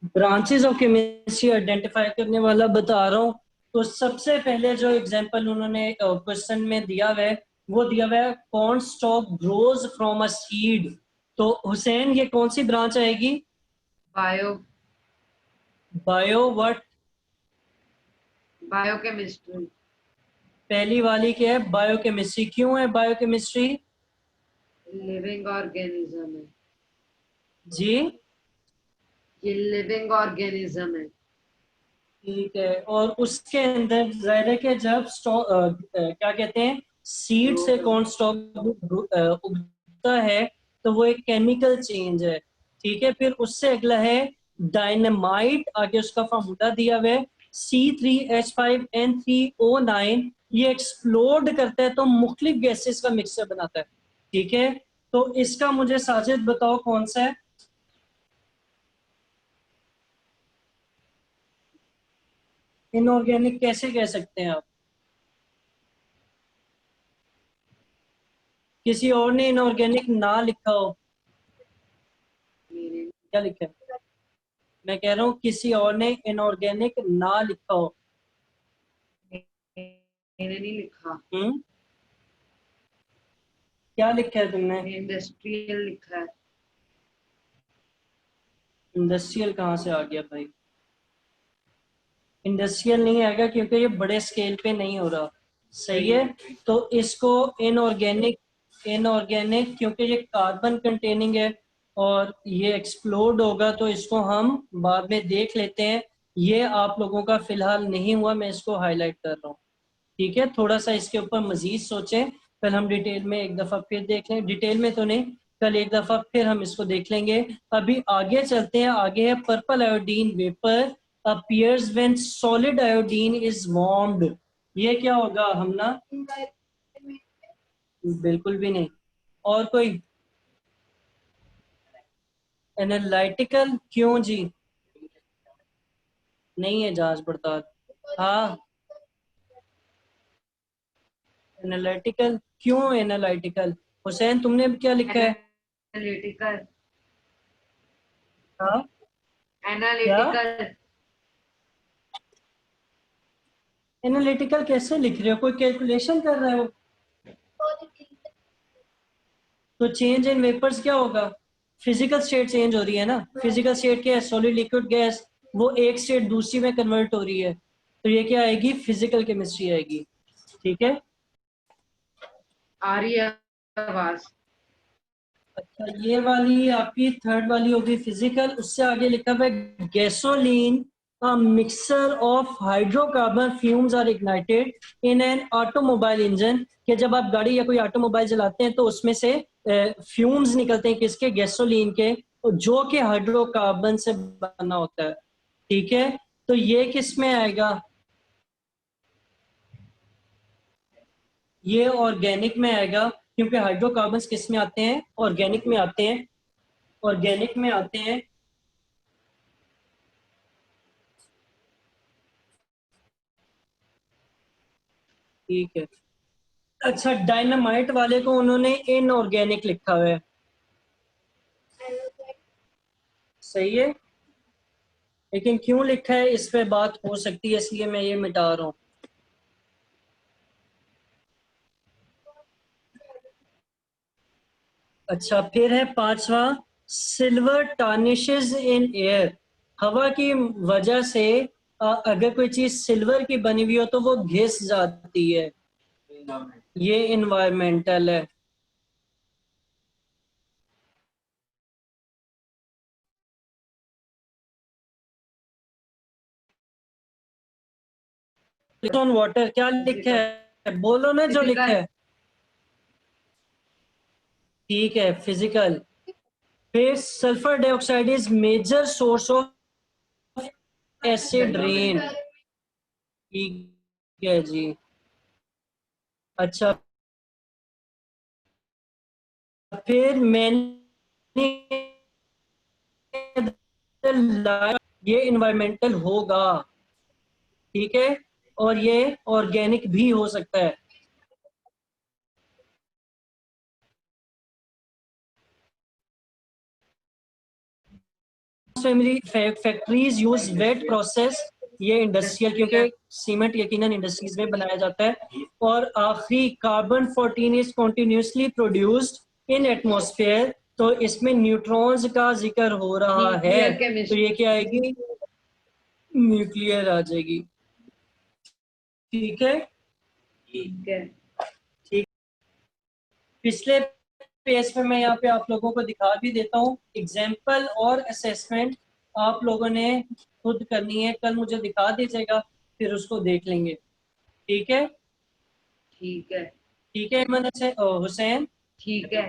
Branches of chemistry identify करने वाला बता रहा हूँ। तो सबसे पहले जो एग्जांपल उन्होंने क्वेश्चन में दिया हुआ है, वो दिया हुआ है corn stock grows from a seed. तो हुसैन ये कौन सी ब्रांच आएगी? Bio bio what? बायोकेमिस्ट्री। पहली वाली क्या है? बायोकेमिस्ट्री। क्यों है बायोकेमिस्ट्री? लिविंग ऑर्गेनिज्म है, जी ये लिविंग ऑर्गेनिज्म है। ठीक है। और उसके अंदर जाहिर है कि जब स्टॉक क्या कहते हैं, सीड से कॉर्न स्टॉक उगता है, तो वो एक केमिकल चेंज है। ठीक है, फिर उससे अगला है डायनामाइट। आगे उसका फार्मूला दिया हुआ है C3H5N3O9। ये एक्सप्लोड करता है तो मुख्तलिफ गैसेस का मिक्सचर बनाता है। ठीक है, तो इसका मुझे साजिद बताओ कौन सा है? इनऑर्गेनिक कैसे कह सकते हैं आप? किसी और ने इनऑर्गेनिक ना लिखा हो? मैंने क्या लिखा है? मैं कह रहा हूँ किसी और ने इनऑर्गेनिक ना लिखा हो। मैंने नहीं लिखा, हम्म, क्या लिखा है तुमने? इंडस्ट्रियल लिखा है। इंडस्ट्रियल कहाँ से आ गया भाई? इंडस्ट्रियल नहीं आएगा क्योंकि ये बड़े स्केल पे नहीं हो रहा। सही है, तो इसको इनऑर्गेनिक, इनऑर्गेनिक क्योंकि ये कार्बन कंटेनिंग है और ये एक्सप्लोड होगा, तो इसको हम बाद में देख लेते हैं। ये आप लोगों का फिलहाल नहीं हुआ, मैं इसको हाईलाइट कर रहा हूँ। ठीक है, थोड़ा सा इसके ऊपर मजीद सोचें। कल हम डिटेल में एक दफा फिर देख लें, डिटेल में तो नहीं, कल एक दफा फिर हम इसको देख लेंगे। अभी आगे चलते हैं। आगे है purple iodine vapour appears when solid iodine is warmed. ये क्या होगा हम ना? बिल्कुल भी नहीं। और कोई? एनालिटिकल क्यों जी? नहीं है जांच पड़ताल। हाँ, एनालिटिकल क्यों? एनालिटिकल हुसैन तुमने क्या लिखा है? एनालिटिकल, हाँ, क्या एनालिटिकल। एनालिटिकल कैसे लिख रहे हो? कोई कैलकुलेशन कर रहे हो? तो चेंज इन वेपर्स क्या होगा? फिजिकल स्टेट चेंज हो रही है ना। फिजिकल स्टेट क्या है? Solid, liquid, gas. वो एक स्टेट दूसरी में कन्वर्ट हो रही है, तो ये क्या आएगी? फिजिकल केमिस्ट्री आएगी। ठीक है। आ रही है आवाज? अच्छा, ये वाली आपकी थर्ड वाली होगी फिजिकल। उससे आगे लिखा हुआ है gasoline mixture of hydrocarbon fumes are ignited in an automobile engine. कि जब आप गाड़ी या कोई ऑटोमोबाइल चलाते हैं तो उसमें से फ्यूम्स निकलते हैं, किसके? गैसोलीन के, जो कि हाइड्रोकार्बन से बना होता है। ठीक है, तो ये किस में आएगा? ये ऑर्गेनिक में आएगा, क्योंकि हाइड्रोकार्बन्स किस में आते हैं? ऑर्गेनिक में आते हैं। ऑर्गेनिक में आते हैं। ठीक है। अच्छा, डायनामाइट वाले को उन्होंने इनऑर्गेनिक लिखा हुआ है। सही है, लेकिन क्यों लिखा है इस पे बात हो सकती है, इसलिए मैं ये मिटा रहा हूँ। अच्छा, फिर है पांचवा, सिल्वर टार्निशेस इन एयर। हवा की वजह से अगर कोई चीज सिल्वर की बनी हुई हो तो वो घिस जाती है। ये इन्वायरमेंटल है। ऑन वाटर क्या लिखा फिजिकल, है? बोलो ना जो लिखा फिजिकल। है। ठीक है, फिजिकल। फिर sulphur dioxide is major source of acid rain. ठीक है जी। अच्छा, फिर मैंने ये इन्वायरमेंटल होगा। ठीक है, और ये ऑर्गेनिक भी हो सकता है। फैक्ट्रीज यूज वेट प्रोसेस, ये इंडस्ट्रियल, क्योंकि सीमेंट यकीनन इंडस्ट्रीज में बनाया जाता है। और आखिरी carbon 14 is continuously produced in atmosphere, तो इसमें न्यूट्रॉन्स का जिक्र हो रहा है, न्यूक्लियर तो केमिस्ट्री। ये क्या आएगी, न्यूक्लियर आ जाएगी। ठीक है, ठीक है। ठीक। पिछले पेज पे मैं यहाँ पे आप लोगों को दिखा भी देता हूँ, एग्जाम्पल और असेसमेंट आप लोगों ने खुद करनी है, कल मुझे दिखा दीजिएगा, फिर उसको देख लेंगे। ठीक है, ठीक है। ठीक है अहमद हुसैन। ठीक है।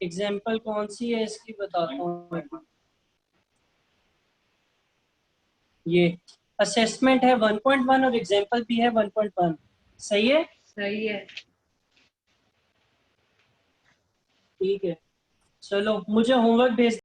एग्जाम्पल कौन सी है इसकी बताता हूँ, ये असेसमेंट है 1.1 और एग्जाम्पल भी है 1.1। सही है, सही है। ठीक है। चलो मुझे होमवर्क भेज